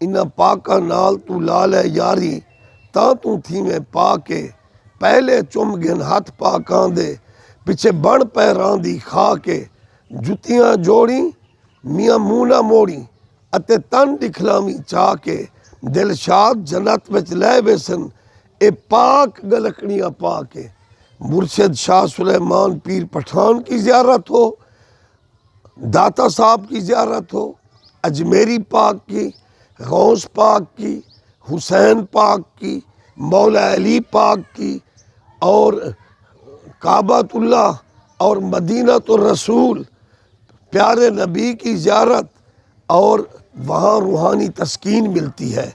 انہاں پاکاں نال تو لا لے یاری تاں تو تھی میں پا کے پہلے چم گن ہاتھ پاکاں دے پچھے بن پیراں دی کھا کے جتیاں جوڑی میاں منہ نہ موڑی اتے تن دکھلامی چاہ کے دل شاد جنت وچ لے ویسن اے پاک گلکڑیاں پا کے مرشد شاہ سلیمان پیر پٹھان کی زیارت ہو، داتا صاحب کی زیارت ہو، اجمیری پاک کی، غوث پاک کی، حسین پاک کی، مولا علی پاک کی، اور کعبۃ اللہ اور مدینہ الرسول پیارے نبی کی زیارت، اور وہاں روحانی تسکین ملتی ہے،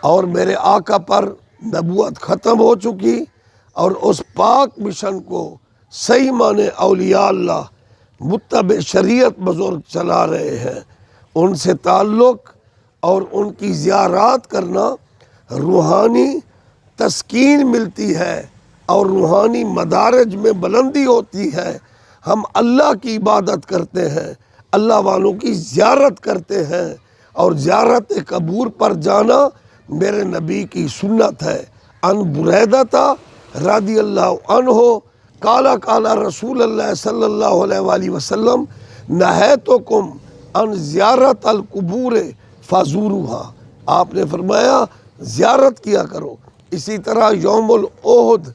اور میرے آقا پر نبوت ختم ہو چکی، اور اس پاک مشن کو صحیح معنی اولیاء اللہ متبع شریعت بزرگ چلا رہے ہیں۔ ان سے تعلق اور ان کی زیارات کرنا روحانی تسکین ملتی ہے اور روحانی مدارج میں بلندی ہوتی ہے۔ ہم اللہ کی عبادت کرتے ہیں، اللہ والوں کی زیارت کرتے ہیں، اور زیارت قبور پر جانا میرے نبی کی سنت ہے۔ ان بریدہ رضی اللہ عنہ کالا کالا رسول اللہ صلی اللہ علیہ وآلہ وسلم نہیتکم ان زیارت القبور فزوروها، آپ نے فرمایا زیارت کیا کرو۔ اسی طرح یوم الاحد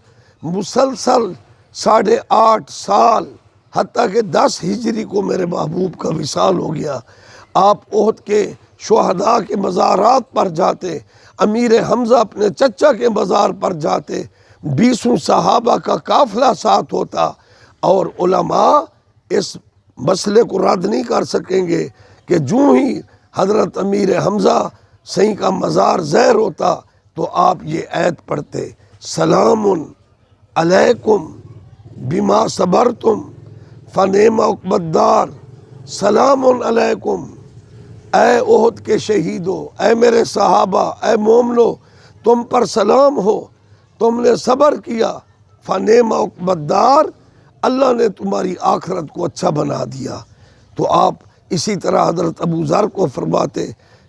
مسلسل 8.5 سال حتیٰ کہ 10 ہجری کو میرے محبوب کا وصال ہو گیا، آپ احد کے شہداء کے مزارات پر جاتے، امیر حمزہ اپنے چچا کے مزار پر جاتے، 20 صحابہ کا قافلہ ساتھ ہوتا، اور علماء اس مسئلے کو رد نہیں کر سکیں گے کہ جو ہی حضرت امیر حمزہ صحیح کا مزار زیر ہوتا تو آپ یہ آیت پڑھتے، سلام علیکم بما صبرتم فنعم عقبی الدار، سلام علیکم اے احد کے شہیدو، اے میرے صحابہ، اے مومنو، تم پر سلام ہو، تم نے صبر کیا، فنعم عقبی الدار، اللہ نے تمہاری آخرت کو اچھا بنا دیا۔ تو آپ اسی طرح حضرت ابو ذر کو فرماتے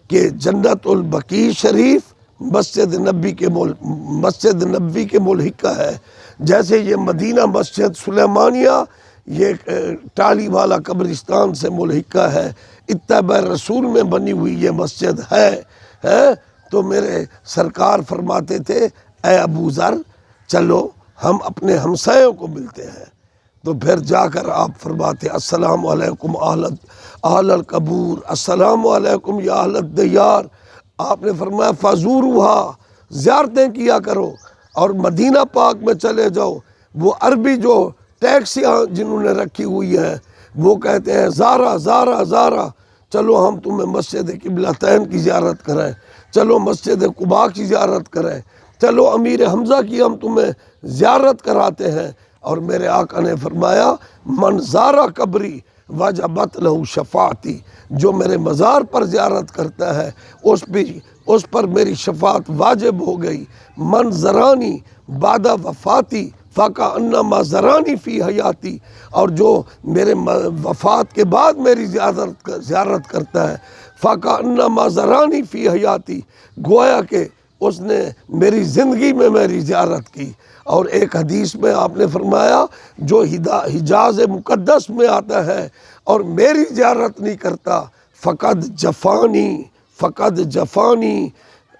کہ جنت البقیع شریف مسجد نبی کے ملحقہ ہے، جیسے یہ مدینہ مسجد سلیمانیہ یہ ٹالی والا قبرستان سے ملحقہ ہے، اتباع رسول میں بنی ہوئی یہ مسجد ہے۔ تو میرے سرکار فرماتے تھے اے ابو ذر چلو ہم اپنے ہمسایوں کو ملتے ہیں، تو پھر جا کر آپ فرماتے السلام علیکم اہل القبور، السلام علیکم یا اہل الدیار۔ آپ نے فرمایا فزوروہا، زیارتیں کیا کرو، اور مدینہ پاک میں چلے جاؤ، وہ عربی جو ٹیکسیاں جنہوں نے رکھی ہوئی ہیں وہ کہتے ہیں زارا زارا زارا، چلو ہم تمہیں مسجد قبلتین کی زیارت کرائیں، چلو مسجد قباء کی زیارت کرائیں، چلو امیر حمزہ کی ہم تمہیں زیارت کراتے ہیں۔ اور میرے آقا نے فرمایا من زارا قبری وجبت لہ شفاعتی، جو میرے مزار پر زیارت کرتا ہے اس پر میری شفاعت واجب ہو گئی۔ من زرانی بعد وفاتی فکأنما زرانی فی حیاتی، اور جو میرے وفات کے بعد میری زیارت کرتا ہے فکأنما زرانی فی حیاتی، گویا کہ اس نے میری زندگی میں میری زیارت کی۔ اور ایک حدیث میں آپ نے فرمایا جو حجاز مقدس میں آتا ہے اور میری زیارت نہیں کرتا فقد جفانی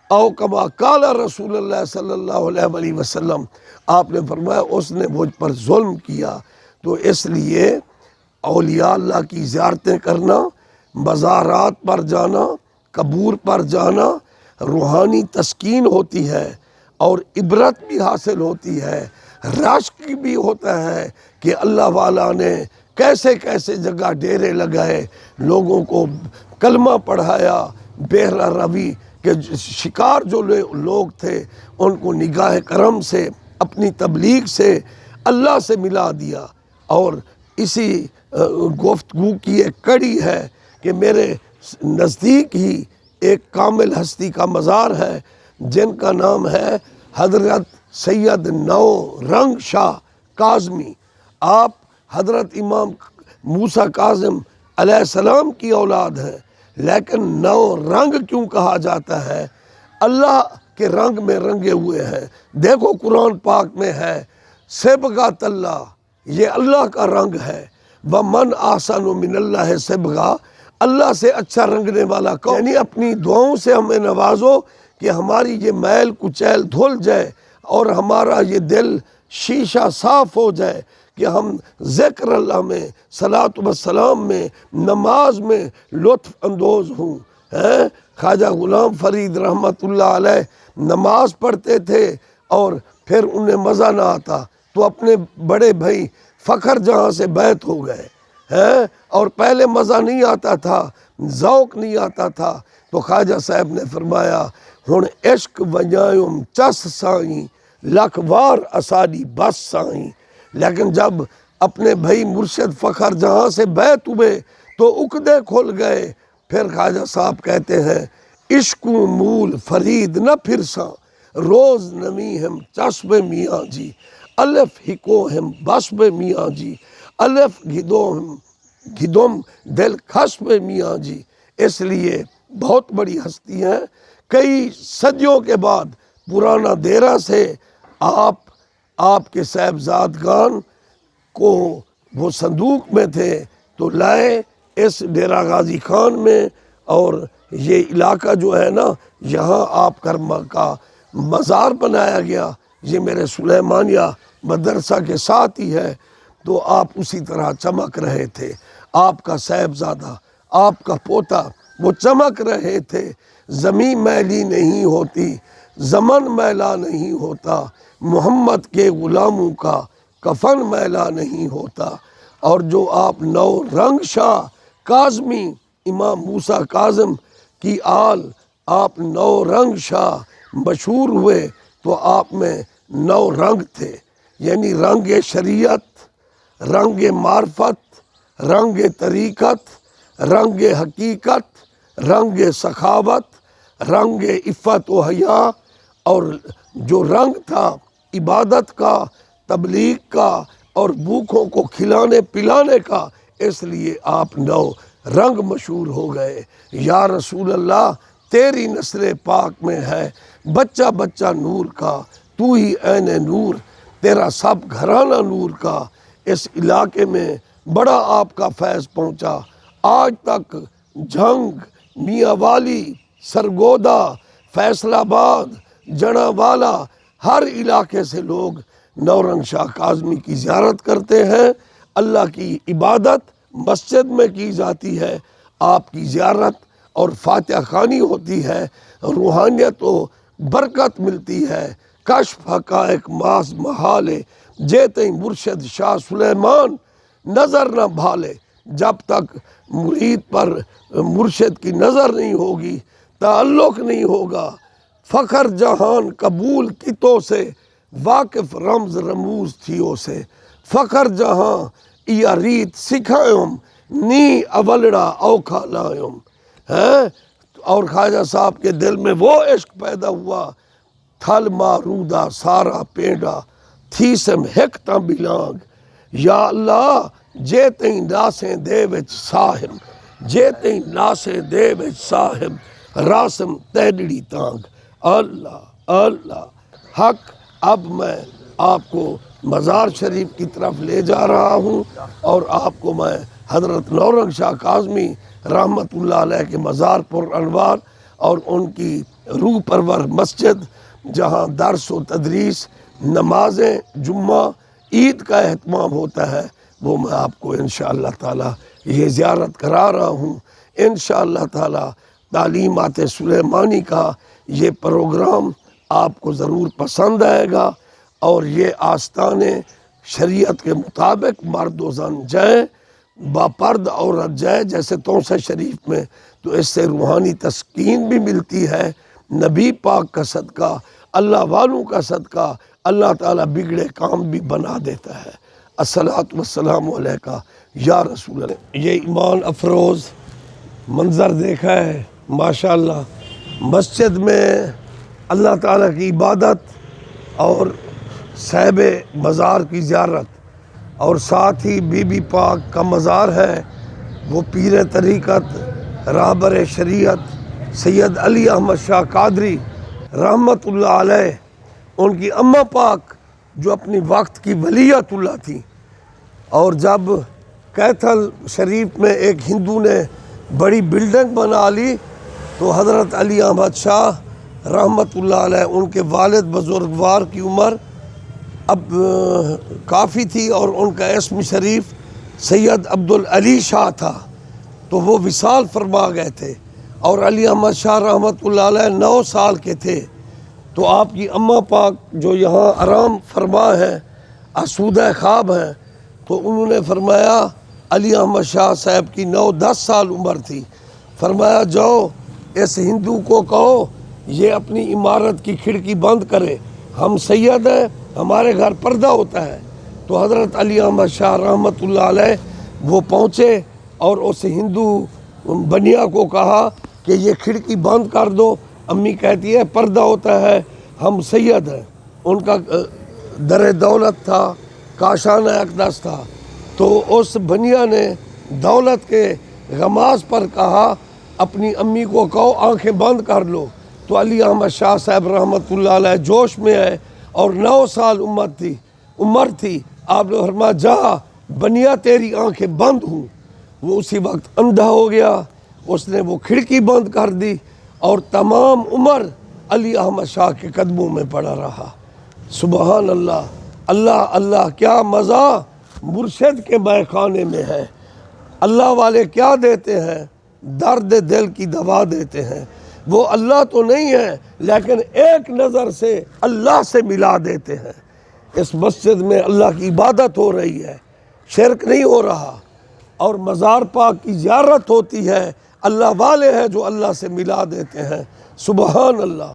او کما قال رسول اللہ صلی اللہ علیہ وآلہ وسلم، آپ نے فرمایا اس نے مجھ پر ظلم کیا۔ تو اس لیے اولیاء اللہ کی زیارتیں کرنا، مزارات پر جانا، قبور پر جانا روحانی تسکین ہوتی ہے، اور عبرت بھی حاصل ہوتی ہے، رشک بھی ہوتا ہے کہ اللہ والا نے کیسے کیسے جگہ ڈیرے لگائے، لوگوں کو کلمہ پڑھایا، بہرہ روی کے شکار جو لوگ تھے ان کو نگاہ کرم سے اپنی تبلیغ سے اللہ سے ملا دیا۔ اور اسی گفتگو کی ایک کڑی ہے کہ میرے نزدیک ہی ایک کامل ہستی کا مزار ہے جن کا نام ہے حضرت سید نو رنگ شاہ کاظمی۔ آپ حضرت امام موسیٰ کاظم علیہ السلام کی اولاد ہیں، لیکن نو رنگ کیوں کہا جاتا ہے؟ اللہ کے رنگ میں رنگے ہوئے ہیں۔ دیکھو قرآن پاک میں ہے صبغۃ اللہ، یہ اللہ کا رنگ ہے۔ وَمَنْ أَحْسَنُ مِنَ اللَّهِ صِبْغَةً، اللہ سے اچھا رنگنے والا کون؟ یعنی اپنی دعاؤں سے ہمیں نوازو کہ ہماری یہ میل کچیل دھل جائے اور ہمارا یہ دل شیشہ صاف ہو جائے کہ ہم ذکر اللہ میں، صلاۃ و سلام میں، نماز میں لطف اندوز ہوں۔ خواجہ غلام فرید رحمۃ اللہ علیہ نماز پڑھتے تھے اور پھر انہیں مزہ نہ آتا تو اپنے بڑے بھائی فخر جہاں سے بیعت ہو گئے اور پہلے مزہ نہیں آتا تھا، ذوق نہیں آتا تھا، تو خواجہ صاحب نے فرمایا ہن عشق ونجائم چس سائیں لکھ وار اساڈی بس سائیں۔ لیکن جب اپنے بھائی مرشد فخر جہاں سے بیعت ہوئے تو عقدے کھل گئے۔ پھر خواجہ صاحب کہتے ہیں عشقوں مول فرید نہ پھرساں روز نمی ہم چسب میاں جی، الف ہکو ہم بسب میاں جی، الف گھدم دل کھسب میاں جی۔ اس لیے بہت بڑی ہستی ہیں، کئی صدیوں کے بعد پرانا دیرہ سے آپ کے صاحبزادگان کو وہ صندوق میں تھے تو لائے اس ڈیرہ غازی خان میں، اور یہ علاقہ جو ہے نا یہاں آپ کا مزار بنایا گیا، یہ میرے سلیمانیہ مدرسہ کے ساتھ ہی ہے۔ تو آپ اسی طرح چمک رہے تھے، آپ کا صاحبزادہ، آپ کا پوتا وہ چمک رہے تھے۔ زمین میلی نہیں ہوتی، زمن میلا نہیں ہوتا، محمد کے غلاموں کا کفن میلا نہیں ہوتا۔ اور جو آپ نو رنگ شاہ کاظمی امام موسیٰ کاظم کی آل، آپ نو رنگ شاہ مشہور ہوئے تو آپ میں نو رنگ تھے، یعنی رنگ شریعت، رنگ معرفت، رنگ طریقت، رنگ حقیقت، رنگ سخاوت، رنگ عفت و حیا، اور جو رنگ تھا عبادت کا، تبلیغ کا اور بھوکوں کو کھلانے پلانے کا، اس لیے آپ نو رنگ مشہور ہو گئے۔ یا رسول اللہ تیری نسل پاک میں ہے بچہ بچہ نور کا، تو ہی عین نور، تیرا سب گھرانہ نور کا۔ اس علاقے میں بڑا آپ کا فیض پہنچا، آج تک جھنگ، میاں والی، سرگودا، فیصل آباد، جڑا والا، ہر علاقے سے لوگ نورنگ شاہ کاظمی کی زیارت کرتے ہیں۔ اللہ کی عبادت مسجد میں کی جاتی ہے، آپ کی زیارت اور فاتحہ خوانی ہوتی ہے، روحانیت و برکت ملتی ہے۔ کشف حقائق ماس محالے جیتے مرشد شاہ سلیمان نظر نہ بھالے۔ جب تک مرید پر مرشد کی نظر نہیں ہوگی، تعلق نہیں ہوگا، فخر جہان قبول کتوں سے، واقف رمز رموز تھیوں سے، فخر جہاں یا ریت سکھائم نی اولڑا اوکھا لائم۔ اور خواجہ صاحب کے دل میں وہ عشق پیدا ہوا، تھل مارودا سارا پینڈا تھیسم ہکتا بلانگ۔ یا اللہ جے تیں ناسیں دے وچ صاحب، جے تیں ناسیں دے وچ صاحب راسم تیڈڑی تانگ۔ اللہ اللہ حق۔ اب میں آپ کو مزار شریف کی طرف لے جا رہا ہوں اور آپ کو میں حضرت نورنگ شاہ کاظمی رحمۃ اللہ علیہ کے مزار پر انوار اور ان کی روح پرور مسجد جہاں درس و تدریس، نمازیں، جمعہ، عید کا اہتمام ہوتا ہے، وہ میں آپ کو انشاءاللہ تعالی یہ زیارت کرا رہا ہوں۔ انشاءاللہ تعالی تعلیمات سلیمانی کا یہ پروگرام آپ کو ضرور پسند آئے گا، اور یہ آستانے شریعت کے مطابق مرد و زن جائیں، باپرد عورت جائے جیسے توسہ شریف میں، تو اس سے روحانی تسکین بھی ملتی ہے۔ نبی پاک کا صدقہ، اللہ والوں کا صدقہ، اللہ تعالیٰ بگڑے کام بھی بنا دیتا ہے۔ الصلاۃ والسلام علیکہ یا رسول اللہ۔ یہ ایمان افروز منظر دیکھا ہے ماشاءاللہ، مسجد میں اللہ تعالیٰ کی عبادت اور صاحب مزار کی زیارت، اور ساتھ ہی بی بی پاک کا مزار ہے، وہ پیر طریقت رہبر شریعت سید علی احمد شاہ قادری رحمت اللہ علیہ، ان کی اماں پاک جو اپنی وقت کی ولیۃ اللہ تھی، اور جب کیتھل شریف میں ایک ہندو نے بڑی بلڈنگ بنا لی تو حضرت علی احمد شاہ رحمت اللہ علیہ، ان کے والد بزرگوار کی عمر اب کافی تھی اور ان کا اسم شریف سید عبدالعلی شاہ تھا، تو وہ وصال فرما گئے تھے اور علی احمد شاہ رحمت اللہ علیہ 9 سال کے تھے، تو آپ کی اماں پاک جو یہاں آرام فرما ہے، آسودہ خواب ہیں، تو انہوں نے فرمایا علی احمد شاہ صاحب کی 9-10 سال عمر تھی، فرمایا جاؤ اس ہندو کو کہو یہ اپنی عمارت کی کھڑکی بند کرے، ہم سید ہیں، ہمارے گھر پردہ ہوتا ہے۔ تو حضرت علی احمد شاہ رحمت اللہ علیہ وہ پہنچے اور اس ہندو بنیا کو کہا کہ یہ کھڑکی بند کر دو، امی کہتی ہے پردہ ہوتا ہے، ہم سید ہیں۔ ان کا در دولت تھا، کاشانہ اقدس تھا، تو اس بنیا نے دولت کے غماز پر کہا اپنی امی کو کہو آنکھیں بند کر لو، تو علی احمد شاہ صاحب رحمت اللہ علیہ جوش میں آئے اور 9 سال عمر تھی، آپ نے فرمایا جا بنیا تیری آنکھیں بند ہوں، وہ اسی وقت اندھا ہو گیا، اس نے وہ کھڑکی بند کر دی اور تمام عمر علی احمد شاہ کے قدموں میں پڑا رہا۔ سبحان اللہ، اللہ اللہ کیا مزہ مرشد کے مے خانے میں ہے۔ اللہ والے کیا دیتے ہیں؟ درد دل کی دوا دیتے ہیں۔ وہ اللہ تو نہیں ہے لیکن ایک نظر سے اللہ سے ملا دیتے ہیں۔ اس مسجد میں اللہ کی عبادت ہو رہی ہے، شرک نہیں ہو رہا، اور مزار پاک کی زیارت ہوتی ہے، اللہ والے ہیں جو اللہ سے ملا دیتے ہیں۔ سبحان اللہ۔